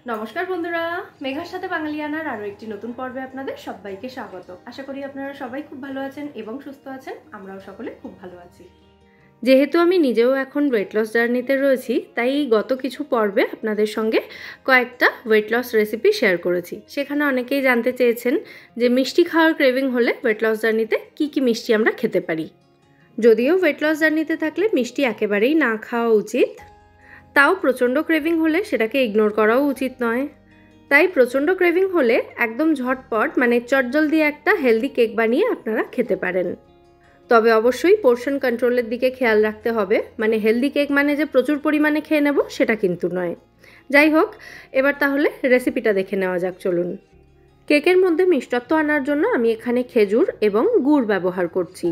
নমস্কার বন্ধুরা, মেঘার সাথে বাঙালিয়ানার আরও একটি নতুন পর্বে আপনাদের সবাইকে স্বাগত। আশা করি আপনারা সবাই খুব ভালো আছেন এবং সুস্থ আছেন। আমরাও সকলে খুব ভালো আছি। যেহেতু আমি নিজেও এখন ওয়েট লস জার্নিতে রয়েছি, তাই গত কিছু পর্বে আপনাদের সঙ্গে কয়েকটা ওয়েট লস রেসিপি শেয়ার করেছি। সেখানে অনেকেই জানতে চেয়েছেন যে মিষ্টি খাওয়ার ক্রেভিং হলে ওয়েট লস জার্নিতে কী কী মিষ্টি আমরা খেতে পারি। যদিও ওয়েট লস জার্নিতে থাকলে মিষ্টি একেবারেই না খাওয়া উচিত, তাও প্রচণ্ড ক্রেভিং হলে সেটাকে ইগনোর করাও উচিত নয়। তাই প্রচণ্ড ক্রেভিং হলে একদম ঝটপট চটজলদি একটা হেলদি কেক বানিয়ে আপনারা খেতে পারেন। তবে অবশ্যই পোর্শন কন্ট্রোলের দিকে খেয়াল রাখতে হবে। হেলদি কেক যে প্রচুর পরিমাণে খেয়ে নেব সেটা কিন্তু নয়। যাই হোক, এবার তাহলে রেসিপিটা দেখে নেওয়া যাক, চলুন। কেকের মধ্যে মিষ্টত্ব আনার জন্য আমি এখানে খেজুর এবং গুড় ব্যবহার করছি।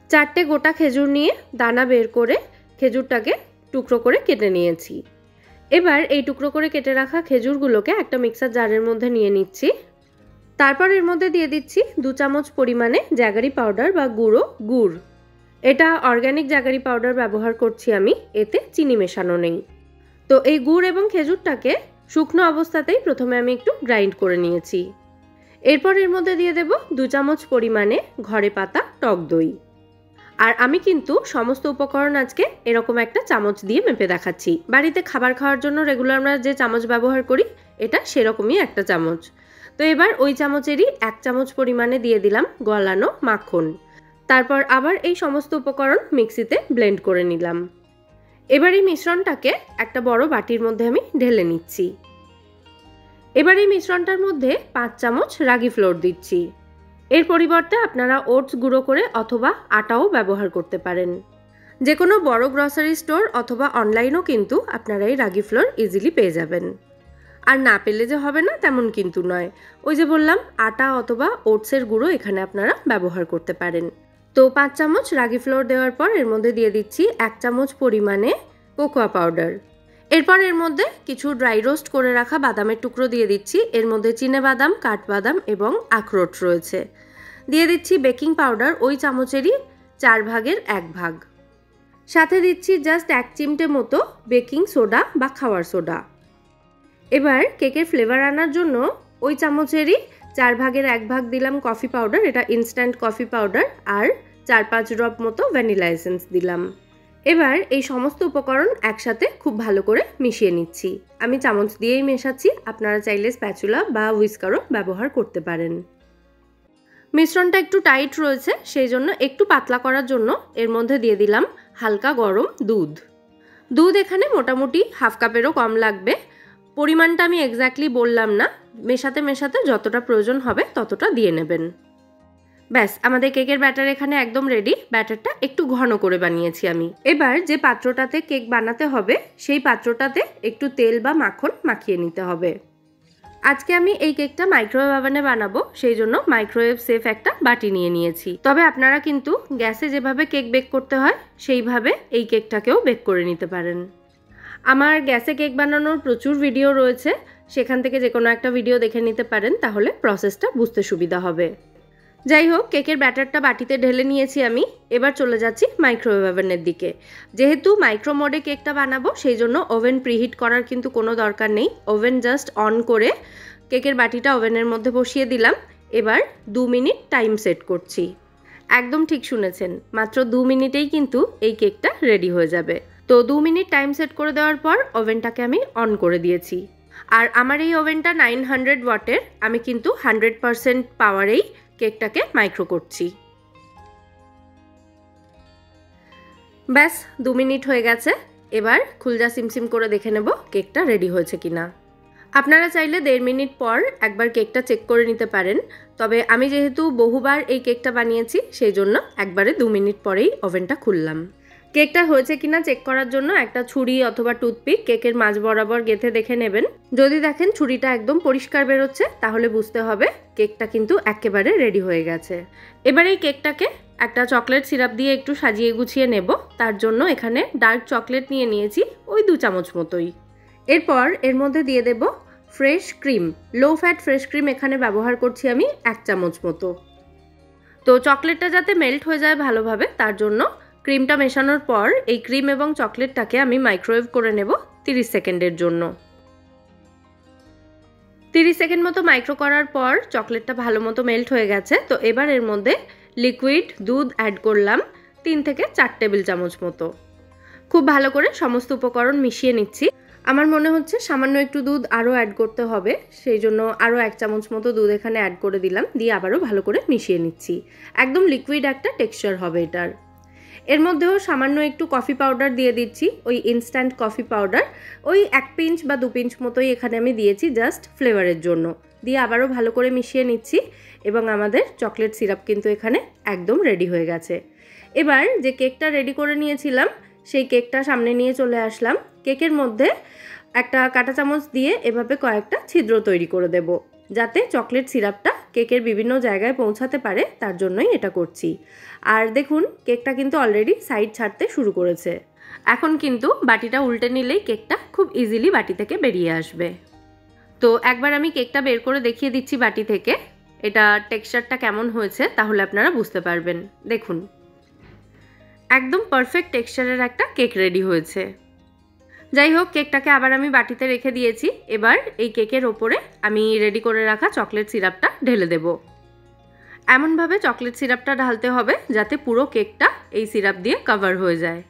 4টে গোটা খেজুর নিয়ে দানা বের করে খেজুরটাকে টুকরো করে কেটে নিয়েছি। এবার এই টুকরো করে কেটে রাখা খেজুরগুলোকে একটা মিক্সার জারের মধ্যে নিয়ে নিচ্ছি। তারপর এর মধ্যে দিয়ে দিচ্ছি 2 চামচ পরিমাণে জ্যাগারি পাউডার বা গুড়। এটা অর্গ্যানিক জ্যাগারি পাউডার ব্যবহার করছি আমি, এতে চিনি মেশানো নেই। তো এই গুড় এবং খেজুরটাকে শুকনো অবস্থাতেই প্রথমে আমি একটু গ্রাইন্ড করে নিয়েছি। এরপর এর মধ্যে দিয়ে দেব 2 চামচ পরিমাণে ঘরে পাতা টক দই। আর আমি কিন্তু সমস্ত উপকরণ আজকে এরকম একটা চামচ দিয়ে মেপে দেখাচ্ছি। বাড়িতে খাবার খাওয়ার জন্য রেগুলার আমরা যে চামচ ব্যবহার করি, এটা সেরকমই একটা চামচ। তো এবার ওই চামচেরই 1 চামচ পরিমাণে দিয়ে দিলাম গলানো মাখন। তারপর আবার এই সমস্ত উপকরণ মিক্সিতে ব্লেন্ড করে নিলাম। এবার এই মিশ্রণটাকে একটা বড় বাটির মধ্যে আমি ঢেলে নিচ্ছি। এবার এই মিশ্রণটার মধ্যে 5 চামচ রাগি ফ্লোর দিচ্ছি। এর পরিবর্তে আপনারা ওটস গুঁড়ো করে অথবা আটাও ব্যবহার করতে পারেন। যে কোনো বড় গ্রসারি স্টোর অথবা অনলাইনও কিন্তু আপনারা এই রাগি ফ্লোর ইজিলি পেয়ে যাবেন। আর না পেলে যে হবে না তেমন কিন্তু নয়, ওই যে বললাম আটা অথবা ওটসের গুঁড়ো এখানে আপনারা ব্যবহার করতে পারেন। তো 5 চামচ রাগি ফ্লোর দেওয়ার পর এর মধ্যে দিয়ে দিচ্ছি 1 চামচ পরিমাণে কোকোয়া পাউডার। এরপর এর মধ্যে কিছু ড্রাই রোস্ট করে রাখা বাদামের টুকরো দিয়ে দিচ্ছি। এর মধ্যে চিনেবাদাম, কাঠবাদাম এবং আখরোট রয়েছে। দিয়ে দিচ্ছি বেকিং পাউডার ওই চামচেরই 4 ভাগের 1 ভাগ। সাথে দিচ্ছি জাস্ট 1 চিমটে মতো বেকিং সোডা বা খাওয়ার সোডা। এবার কেকের ফ্লেভার আনার জন্য ওই চামচেরই 4 ভাগের 1 ভাগ দিলাম কফি পাউডার, এটা ইনস্ট্যান্ট কফি পাউডার, আর 4-5 ড্রপ মতো ভ্যানিলা এসেন্স দিলাম। এবার এই সমস্ত উপকরণ একসাথে খুব ভালো করে মিশিয়ে নিচ্ছি। আমি চামচ দিয়েই মেশাচ্ছি, আপনারা চাইলে স্প্যাচুলা বা হুইস্কারও ব্যবহার করতে পারেন। মিশ্রণটা একটু টাইট রয়েছে, সেই জন্য একটু পাতলা করার জন্য এর মধ্যে দিয়ে দিলাম হালকা গরম দুধ এখানে মোটামুটি হাফ কাপেরও কম লাগবে। পরিমাণটা আমি এক্স্যাক্টলি বললাম না, মেশাতে মেশাতে যতটা প্রয়োজন হবে ততটা দিয়ে নেবেন। ব্যাস, আমাদের কেকের ব্যাটার এখানে একদম রেডি। ব্যাটারটা একটু ঘন করে বানিয়েছি আমি। এবার যে পাত্রটাতে কেক বানাতে হবে সেই পাত্রটাতে একটু তেল বা মাখন মাখিয়ে নিতে হবে। আজকে আমি এই কেকটা মাইক্রোওয়েভ ওভেনে বানাবো, সেই জন্য মাইক্রোওয়েভ সেফ একটা বাটি নিয়ে নিয়েছি। তবে আপনারা কিন্তু গ্যাসে যেভাবে কেক বেক করতে হয় সেইভাবে এই কেকটাকেও বেক করে নিতে পারেন। আমার গ্যাসে কেক বানানোর প্রচুর ভিডিও রয়েছে, সেখান থেকে যে কোনো একটা ভিডিও দেখে নিতে পারেন, তাহলে প্রসেসটা বুঝতে সুবিধা হবে। যাই হোক, কেকের ব্যাটারটা বাটিতে ঢেলে নিয়েছি আমি। এবার চলে যাচ্ছি মাইক্রোওয়েভ ওভেনের দিকে। যেহেতু মাইক্রো মোডে কেকটা বানাবো, সেই জন্য ওভেন প্রিহিট করার কিন্তু কোনো দরকার নেই। ওভেন জাস্ট অন করে কেকের বাটিটা ওভেনের মধ্যে বসিয়ে দিলাম। এবার 2 মিনিট টাইম সেট করছি। একদম ঠিক শুনেছেন, মাত্র 2 মিনিটেই কিন্তু এই কেকটা রেডি হয়ে যাবে। তো 2 মিনিট টাইম সেট করে দেওয়ার পর ওভেনটাকে আমি অন করে দিয়েছি। আর আমার এই ওভেনটা 900 ওয়াটের। আমি কিন্তু 100% পাওয়ারেই কেকটাকে মাইক্রো করছি। ব্যাস, 2 মিনিট হয়ে গেছে। এবার খুলজা সিমসিম করে দেখে নেব কেকটা রেডি হয়েছে কিনা। আপনারা চাইলে 1.5 মিনিট পর একবার কেকটা চেক করে নিতে পারেন। তবে আমি যেহেতু বহুবার এই কেকটা বানিয়েছি, সেই জন্য একবারে 2 মিনিট পরেই ওভেনটা খুললাম। কেকটা হয়েছে কিনা চেক করার জন্য একটা ছুরি অথবা টুথপিক কেকের মাঝ বরাবর গেঁথে দেখে নেবেন। যদি দেখেন ছুরিটা একদম পরিষ্কার বেরোচ্ছে, তাহলে বুঝতে হবে কেকটা কিন্তু একেবারে রেডি হয়ে গেছে। এবার এই কেকটাকে একটা চকলেট সিরাপ দিয়ে একটু সাজিয়ে গুছিয়ে নেব। তার জন্য এখানে ডার্ক চকলেট নিয়ে নিয়েছি ওই 2 চামচ মতোই। এরপর এর মধ্যে দিয়ে দেব fresh cream. Low fat fresh cream এখানে ব্যবহার করছি আমি 1 চামচ মতো। তো চকলেটটা যাতে মেল্ট হয়ে যায় ভালোভাবে, তার জন্য ক্রিমটা মেশানোর পর এই ক্রিম এবং চকলেটটাকে আমি মাইক্রোওয়েভ করে নেব 30 সেকেন্ডের জন্য। 30 সেকেন্ড মতো মাইক্রো করার পর চকলেটটা ভালো মতো মেল্ট হয়ে গেছে। তো এবার এর মধ্যে লিকুইড দুধ অ্যাড করলাম 3 থেকে 4 টেবিল চামচ মতো। খুব ভালো করে সমস্ত উপকরণ মিশিয়ে নিচ্ছি। আমার মনে হচ্ছে সামান্য একটু দুধ আরও অ্যাড করতে হবে, সেই জন্য আরও 1 চামচ মতো দুধ এখানে অ্যাড করে দিলাম, দিয়ে আবারও ভালো করে মিশিয়ে নিচ্ছি। একদম লিকুইড একটা টেক্সচার হবে এটার। এর মধ্যেও সামান্য একটু কফি পাউডার দিয়ে দিচ্ছি, ওই ইনস্ট্যান্ট কফি পাউডার, ওই 1 পিঞ্চ বা 2 পিঞ্চ মতোই এখানে আমি দিয়েছি জাস্ট ফ্লেভারের জন্য। দিয়ে আবারও ভালো করে মিশিয়ে নিচ্ছি এবং আমাদের চকলেট সিরাপ কিন্তু এখানে একদম রেডি হয়ে গেছে। এবার যে কেকটা রেডি করে নিয়েছিলাম সেই কেকটা সামনে নিয়ে চলে আসলাম। কেকের মধ্যে একটা কাঁটা চামচ দিয়ে এভাবে কয়েকটা ছিদ্র তৈরি করে দেব, যাতে চকলেট সিরাপটা কেকের বিভিন্ন জায়গায় পৌঁছাতে পারে, তার জন্যই এটা করছি। আর দেখুন কেকটা কিন্তু অলরেডি সাইড ছাড়তে শুরু করেছে। এখন কিন্তু বাটিটা উল্টে নিলেই কেকটা খুব ইজিলি বাটি থেকে বেরিয়ে আসবে। তো একবার আমি কেকটা বের করে দেখিয়ে দিচ্ছি বাটি থেকে, এটা টেক্সচারটা কেমন হয়েছে তাহলে আপনারা বুঝতে পারবেন। দেখুন একদম পারফেক্ট টেক্সচারের একটা কেক রেডি হয়েছে। যাই হোক, কেকটাকে আবার আমি বাটিতে রেখে দিয়েছি। এবার এই কেকের ওপরে আমি রেডি করে রাখা চকলেট সিরাপটা ঢেলে দেব। এমনভাবে চকলেট সিরাপটা ঢালতে হবে যাতে পুরো কেকটা এই সিরাপ দিয়ে কভার হয়ে যায়।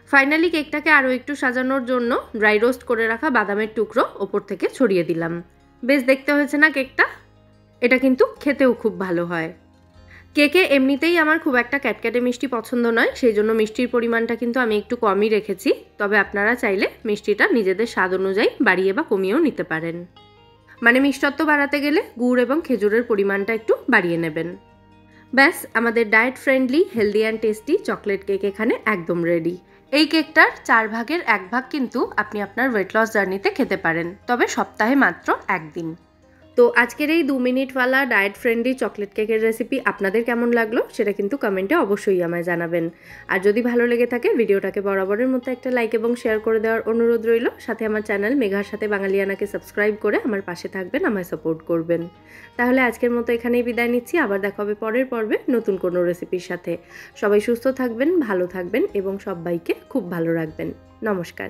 ফাইনালি কেকটাকে আরও একটু সাজানোর জন্য ড্রাই রোস্ট করে রাখা বাদামের টুকরো ওপর থেকে ছড়িয়ে দিলাম। বেশ দেখতে হয়েছে না কেকটা? এটা কিন্তু খেতেও খুব ভালো হয়। কেকে এমনিতেই আমার খুব একটা ক্যাটক্যাটে মিষ্টি পছন্দ নয়, সেই জন্য মিষ্টির পরিমাণটা কিন্তু আমি একটু কমই রেখেছি। তবে আপনারা চাইলে মিষ্টিটা নিজেদের স্বাদ অনুযায়ী বাড়িয়ে বা কমিয়েও নিতে পারেন। মানে মিষ্টত্ব বাড়াতে গেলে গুড় এবং খেজুরের পরিমাণটা একটু বাড়িয়ে নেবেন। ব্যাস, আমাদের diet friendly, healthy and tasty chocolate cake এখানে একদম রেডি। এই কেকটার 4 ভাগের 1 ভাগ কিন্তু আপনি আপনার ওয়েট লস জার্নিতে খেতে পারেন, তবে সপ্তাহে মাত্র 1 দিন। তো আজকের এই 2 মিনিটওয়ালা ডায়েট ফ্রেন্ডলি চকলেট কেকের রেসিপি আপনাদের কেমন লাগলো সেটা কিন্তু কমেন্টে অবশ্যই আমায় জানাবেন। আর যদি ভালো লেগে থাকে ভিডিওটাকে বরাবরের মতো একটা লাইক এবং শেয়ার করে দেওয়ার অনুরোধ রইল। সাথে আমার চ্যানেল মেঘার সাথে বাঙালিয়ানাকে সাবস্ক্রাইব করে আমার পাশে থাকবেন, আমায় সাপোর্ট করবেন। তাহলে আজকের মতো এখানেই বিদায় নিচ্ছি। আবার দেখা হবে পরের পর্বে নতুন কোনো রেসিপির সাথে। সবাই সুস্থ থাকবেন, ভালো থাকবেন এবং সবাইকে খুব ভালো রাখবেন। নমস্কার।